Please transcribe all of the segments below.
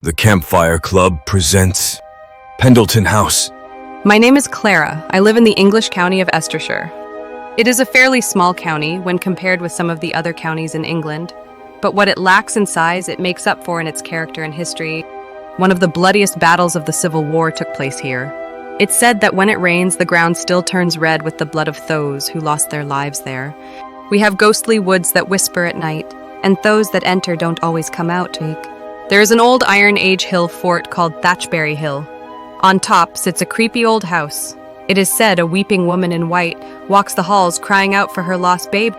The Campfire Club presents Pendleton House. My name is Clara. I live in the English county of Leicestershire. It is a fairly small county when compared with some of the other counties in England, but what it lacks in size, it makes up for in its character and history. One of the bloodiest battles of the Civil War took place here. It's said that when it rains, the ground still turns red with the blood of those who lost their lives there. We have ghostly woods that whisper at night, and those that enter don't always come out. There is an old Iron Age hill fort called Thatchbury Hill. On top sits a creepy old house. It is said a weeping woman in white walks the halls crying out for her lost babe.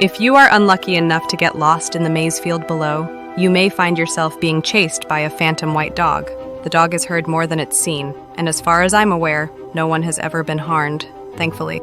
If you are unlucky enough to get lost in the maize field below, you may find yourself being chased by a phantom white dog. The dog has heard more than it's seen, and as far as I'm aware, no one has ever been harmed, thankfully.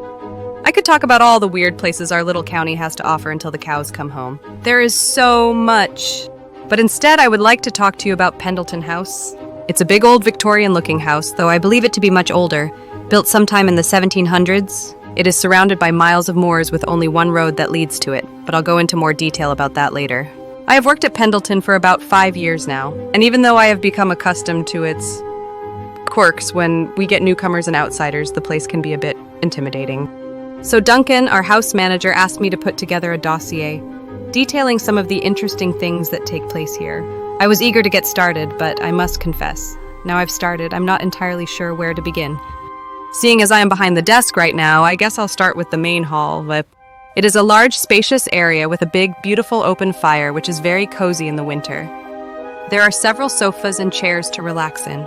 I could talk about all the weird places our little county has to offer until the cows come home. There is so much. But instead, I would like to talk to you about Pendleton House. It's a big old Victorian-looking house, though I believe it to be much older. Built sometime in the 1700s, it is surrounded by miles of moors with only one road that leads to it, but I'll go into more detail about that later. I have worked at Pendleton for about 5 years now, and even though I have become accustomed to its quirks, when we get newcomers and outsiders, the place can be a bit intimidating. So Duncan, our house manager, asked me to put together a dossier detailing some of the interesting things that take place here. I was eager to get started, but I must confess, now I've started, I'm not entirely sure where to begin. Seeing as I am behind the desk right now, I guess I'll start with the main hall. It is a large, spacious area with a big, beautiful open fire, which is very cozy in the winter. There are several sofas and chairs to relax in,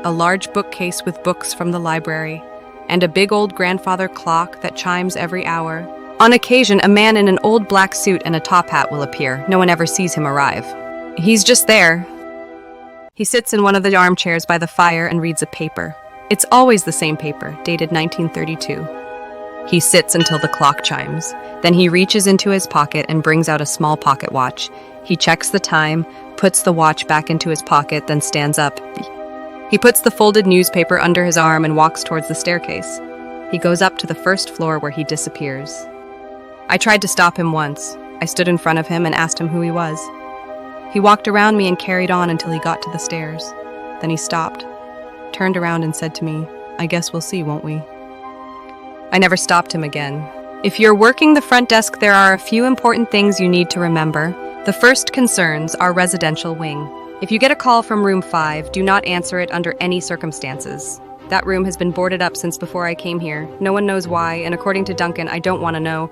a large bookcase with books from the library, and a big old grandfather clock that chimes every hour. On occasion, a man in an old black suit and a top hat will appear. No one ever sees him arrive. He's just there. He sits in one of the armchairs by the fire and reads a paper. It's always the same paper, dated 1932. He sits until the clock chimes. Then he reaches into his pocket and brings out a small pocket watch. He checks the time, puts the watch back into his pocket, then stands up. He puts the folded newspaper under his arm and walks towards the staircase. He goes up to the first floor where he disappears. I tried to stop him once. I stood in front of him and asked him who he was. He walked around me and carried on until he got to the stairs. Then he stopped, turned around and said to me, "I guess we'll see, won't we?" I never stopped him again. If you're working the front desk, there are a few important things you need to remember. The first concerns our residential wing. If you get a call from room 5, do not answer it under any circumstances. That room has been boarded up since before I came here. No one knows why, and according to Duncan, I don't want to know.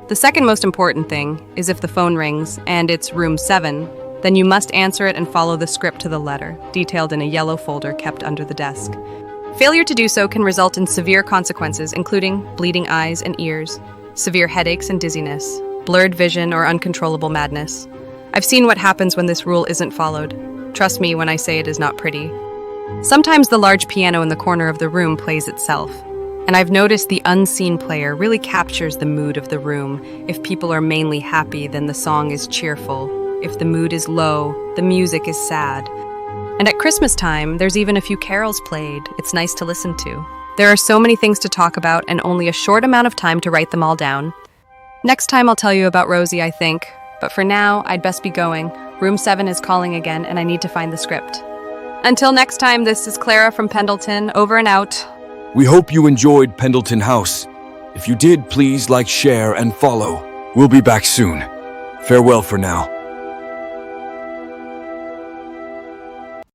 The second most important thing is if the phone rings and it's room 7, then you must answer it and follow the script to the letter, detailed in a yellow folder kept under the desk. Failure to do so can result in severe consequences, including bleeding eyes and ears, severe headaches and dizziness, blurred vision, or uncontrollable madness. I've seen what happens when this rule isn't followed. Trust me when I say it is not pretty. Sometimes the large piano in the corner of the room plays itself, and I've noticed the unseen player really captures the mood of the room. If people are mainly happy, then the song is cheerful. If the mood is low, the music is sad. And at Christmas time, there's even a few carols played. It's nice to listen to. There are so many things to talk about and only a short amount of time to write them all down. Next time I'll tell you about Rosie, I think. But for now, I'd best be going. Room 7 is calling again, and I need to find the script. Until next time, this is Clara from Pendleton, over and out. We hope you enjoyed Pendleton House. If you did, please like, share, and follow. We'll be back soon. Farewell for now.